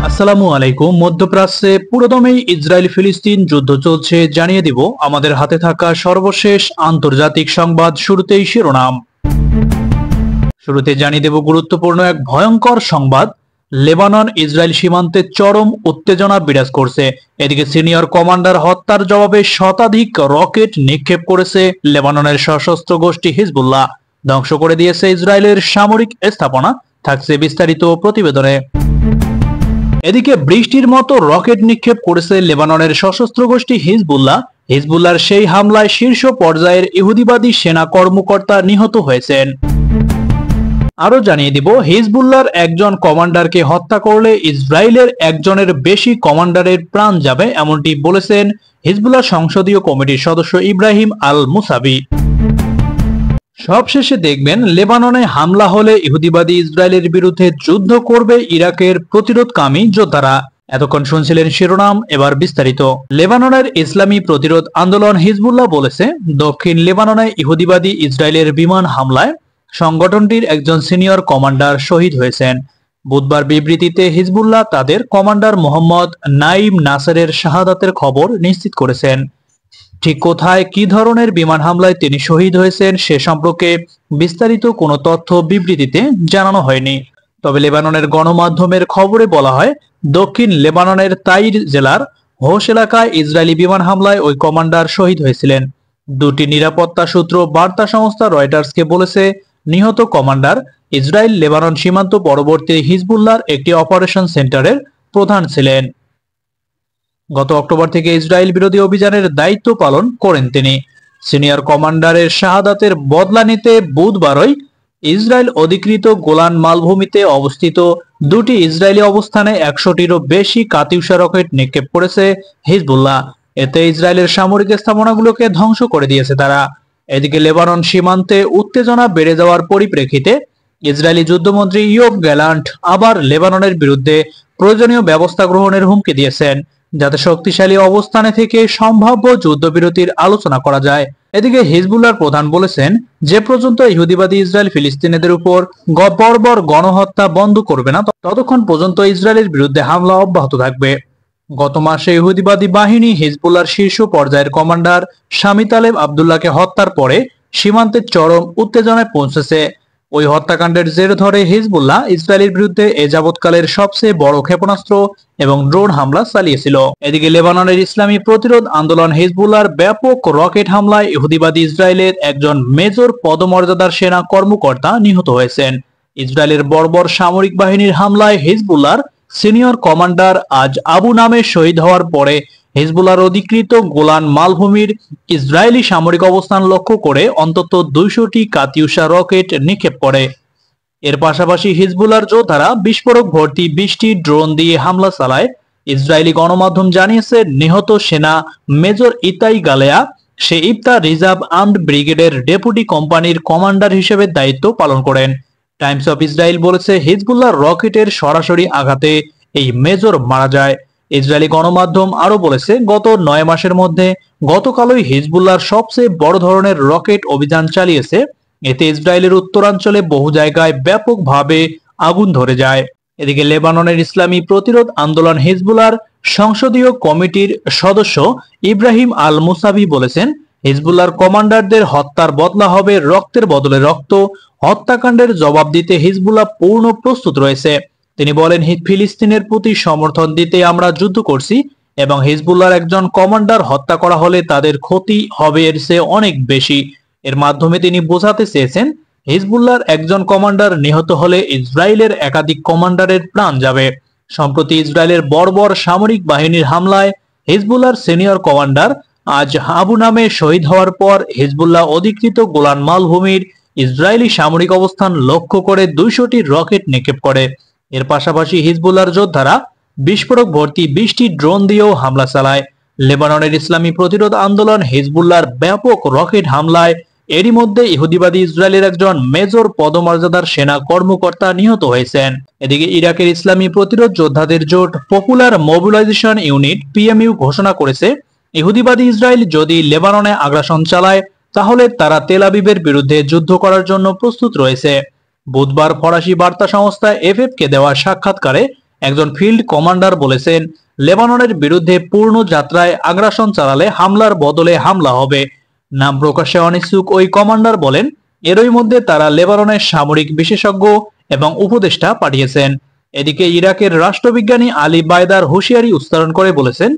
আসসালামু আলাইকুম। মধ্যপ্রাচ্যে পুরোদমে ইসরায়েল ফিলিস্তিন যুদ্ধ চলছে জানিয়ে দিব আমাদের হাতে থাকা সর্বশেষ আন্তর্জাতিক সংবাদ। শুরুতেই শিরোনাম। শুরুতে জানিয়ে দেব গুরুত্বপূর্ণ এক ভয়ঙ্কর সংবাদ। লেবানন ইসরায়েল সীমান্তে চরম উত্তেজনা বিরাজ করছে। এদিকে সিনিয়র কমান্ডার হত্যার জবাবে শতাধিক রকেট নিক্ষেপ করেছে লেবাননের সশস্ত্র গোষ্ঠী হিজবুল্লাহ। ধ্বংস করে দিয়েছে ইসরায়েলের সামরিক স্থাপনা। থাকছে বিস্তারিত প্রতিবেদনে। এদিকে বৃষ্টির মতো রকেট নিক্ষেপ করেছে লেবাননের সশস্ত্র গোষ্ঠী হিজবুল্লাহ। হিজবুল্লাহর সেই হামলায় শীর্ষ পর্যায়ের ইহুদিবাদী সেনা কর্মকর্তা নিহত হয়েছেন। আরো জানিয়ে দিব, হিজবুল্লাহর একজন কমান্ডারকে হত্যা করলে ইসরায়েলের একজনের বেশি কমান্ডারের প্রাণ যাবে, এমনটি বলেছেন হিজবুল্লাহ সংসদীয় কমিটির সদস্য ইব্রাহিম আল মুসাবি। সবশেষে দেখবেন, লেবাননে হামলা হলে ইহুদিবাদী ইসরায়েলের বিরুদ্ধে যুদ্ধ করবে ইরাকের প্রতিরোধকামী যোদ্ধারা। এতক্ষণ শুনছিলেন শিরোনাম, এবার বিস্তারিত। লেবাননের ইসলামী প্রতিরোধ আন্দোলন হিজবুল্লাহ বলেছে, দক্ষিণ লেবাননে ইহুদিবাদী ইসরায়েলের বিমান হামলায় সংগঠনটির একজন সিনিয়র কমান্ডার শহীদ হয়েছেন। বুধবার বিবৃতিতে হিজবুল্লাহ তাদের কমান্ডার মোহাম্মদ নাইম নাসেরের শাহাদাতের খবর নিশ্চিত করেছেন। ঠিক কোথায়, কি ধরনের বিমান হামলায় তিনি শহীদ হয়েছেন সে সম্পর্কে বিস্তারিত কোনো তথ্য বিবৃতিতে জানানো হয়নি। তবে লেবাননের গণমাধ্যমের খবরে বলা হয়, দক্ষিণ লেবাননের তাইর জেলার হোশ এলাকায় ইসরায়েলি বিমান হামলায় ওই কমান্ডার শহীদ হয়েছিলেন। দুটি নিরাপত্তা সূত্র বার্তা সংস্থা রয়টার্সকে বলেছে, নিহত কমান্ডার ইসরায়েল লেবানন সীমান্ত পরবর্তী হিজবুল্লাহর একটি অপারেশন সেন্টারের প্রধান ছিলেন। গত অক্টোবর থেকে ইসরায়েল বিরোধী অভিযানের দায়িত্ব পালন করেন তিনি। সিনিয়র কমান্ডারের শাহাদাতের বদলা নিতে বুধবারই ইসরায়েল অধিকৃত গোলান মালভূমিতে অবস্থিত দুটি ইসরায়েলি অবস্থানে 100টিরও বেশি কাতিউষা রকেট নিক্ষেপ করেছে হিজবুল্লাহ। এতে ইসরায়েলের সামরিক স্থাপনাগুলোকে ধ্বংস করে দিয়েছে তারা। এদিকে লেবানন সীমান্তে উত্তেজনা বেড়ে যাওয়ার পরিপ্রেক্ষিতে ইসরায়েলি যুদ্ধমন্ত্রী ইয়োব গ্যালান্ট আবার লেবাননের বিরুদ্ধে প্রয়োজনীয় ব্যবস্থা গ্রহণের হুমকি দিয়েছেন, যাতে শক্তিশালী অবস্থানে থেকে সম্ভাব্য যুদ্ধবিরতির আলোচনা করা যায়। এদিকে হিজবুল্লাহর প্রধান বলেছেন, যে পর্যন্ত ইহুদিবাদী ইসরায়েল ফিলিস্তিনিদের উপর বর্বর গণহত্যা বন্ধ করবে না, ততক্ষণ পর্যন্ত ইসরায়েলের বিরুদ্ধে হামলা অব্যাহত থাকবে। গত মাসে ইহুদিবাদী বাহিনী হিজবুল্লাহর শীর্ষ পর্যায়ের কমান্ডার শামি তালেব আবদুল্লাহকে হত্যার পরে সীমান্তে চরম উত্তেজনায় পৌঁছেছে। ওই হত্যাকাণ্ডের জের ধরে হিজবুল্লাহ ইসরায়েলের বিরুদ্ধে এ যাবৎকালের সবচেয়ে বড় ক্ষেপণাস্ত্র এবং ড্রোন হামলা চালিয়েছিল। এদিকে লেবাননের ইসলামী প্রতিরোধ আন্দোলন হিজবুল্লাহর ব্যাপক রকেট হামলায় ইহুদিবাদী ইসরায়েলের একজন মেজর পদমর্যাদার সেনা কর্মকর্তা নিহত হয়েছেন। ইসরায়েলের বর্বর সামরিক বাহিনীর হামলায় হিজবুল্লাহর সিনিয়র কমান্ডার আজ আবু নামে শহীদ হওয়ার পরে হিজবুল্লাহর অধিকৃত গোলান মালভূমির ইসরায়েলি সামরিক অবস্থান লক্ষ্য করে অন্তত 200টি কাতিউষা রকেট নিক্ষেপ করে। এর পাশাপাশি হিজবুল্লাহর যোদ্ধারা বিস্ফোরক ভর্তি 20টি ড্রোন দিয়ে হামলা চালায়। ইসরায়েলি গণমাধ্যম জানিয়েছে, নিহত সেনা মেজর ইতাই গালেয়া সে ইফতা রিজার্ভ আর্মড ব্রিগেডের ডেপুটি কোম্পানির কমান্ডার হিসেবে দায়িত্ব পালন করেন। টাইমস অফ ইসরায়েল বলেছে, হিজবুল্লাহর রকেটের সরাসরি আঘাতে এই মেজর মারা যায়। ইসরায়েলি গণমাধ্যম আরো বলেছে, গত 9 মাসের মধ্যে গতকালই হিজবুল্লাহর সবচেয়ে বড় ধরনের রকেট অভিযান চালিয়েছে। এতে ইসরায়েলের উত্তরাঞ্চলে বহু জায়গায় ব্যাপকভাবে আগুন ধরে যায়। এদিকে লেবাননের ইসলামী প্রতিরোধ আন্দোলন হিজবুল্লাহর সংসদীয় কমিটির সদস্য ইব্রাহিম আল মুসাবি বলেছেন, হিজবুল্লাহর কমান্ডারদের হত্যার বদলা হবে রক্তের বদলে রক্ত। হত্যাকাণ্ডের জবাব দিতে হিজবুল্লাহ পূর্ণ প্রস্তুত রয়েছে। তিনি বলেন, ফিলিস্তিনের প্রতি সমর্থন দিতে আমরা যুদ্ধ করছি এবং হিজবুল্লাহর একজন কমান্ডার হত্যা করা হলে তাদের ক্ষতি হবে এর চেয়ে অনেক বেশি। এর মাধ্যমে তিনি বোঝাতে চেয়েছেন, হিজবুল্লাহর একজন কমান্ডার নিহত হলে ইসরায়েলের একাধিক কমান্ডারের প্রাণ যাবে। সম্প্রতি ইসরায়েলের বর্বর সামরিক বাহিনীর হামলায় হিজবুল্লাহর সিনিয়র কমান্ডার আজ আবু নামে শহীদ হওয়ার পর হিজবুল্লাহ অধিকৃত গোলান মালভূমির ইসরায়েলি সামরিক অবস্থান লক্ষ্য করে 200টি রকেট নিক্ষেপ করে। এর পাশাপাশি হিজবুল্লাহর যোদ্ধারা বিস্ফোরক ভর্তি 20টি ড্রোন দিয়েও হামলা চালায়। লেবাননের ইসলামী প্রতিরোধ আন্দোলন হিজবুল্লাহর ব্যাপক রকেট হামলায় এরই মধ্যে ইহুদিবাদী ইসরায়েলের একজন মেজর পদমর্যাদার সেনা কর্মকর্তা নিহত হয়েছেন। এদিকে ইরাকের ইসলামী প্রতিরোধ যোদ্ধাদের জোট পপুলার মোবিলাইজেশন ইউনিট পিএমইউ ঘোষণা করেছে, ইহুদিবাদী ইসরায়েল যদি লেবাননে আগ্রাসন চালায় তাহলে তারা তেল আবিবের বিরুদ্ধে যুদ্ধ করার জন্য প্রস্তুত রয়েছে। বুধবার ফরাসি বার্তা সংস্থা এফএফকে দেওয়া সাক্ষাৎকারে একজন ফিল্ড কমান্ডার বলেছেন, লেবাননের বিরুদ্ধে পূর্ণ যাত্রায় আগ্রাসন চালালে হামলার বদলে হামলা হবে। নাম প্রকাশে অনিচ্ছুক ওই কমান্ডার বলেন, এরই মধ্যে তারা লেবাননের সামরিক বিশেষজ্ঞ এবং উপদেষ্টা পাঠিয়েছেন। এদিকে ইরাকের রাষ্ট্রবিজ্ঞানী আলী বায়দার হুঁশিয়ারি উচ্চারণ করে বলেছেন,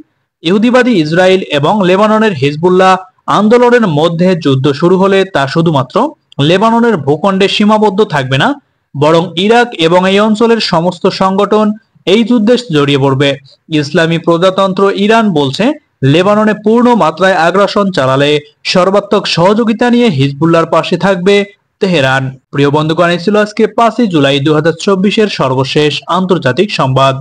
ইহুদিবাদী ইসরায়েল এবং লেবাননের হিজবুল্লাহ আন্দোলনের মধ্যে যুদ্ধ শুরু হলে তা শুধুমাত্র লেবাননের ভূখণ্ডে সীমাবদ্ধ থাকবে না, বরং ইরাক এবং এই অঞ্চলের সমস্ত সংগঠন এই যুদ্ধে জড়িয়ে পড়বে। ইসলামী প্রজাতন্ত্র ইরান বলছে, লেবাননে পূর্ণ মাত্রায় আগ্রাসন চালালে সর্বাত্মক সহযোগিতা নিয়ে হিজবুল্লাহর পাশে থাকবে তেহরান। প্রিয় বন্ধুগণ, এই ছিল আজকে 5 জুলাই 2024-এর সর্বশেষ আন্তর্জাতিক সংবাদ।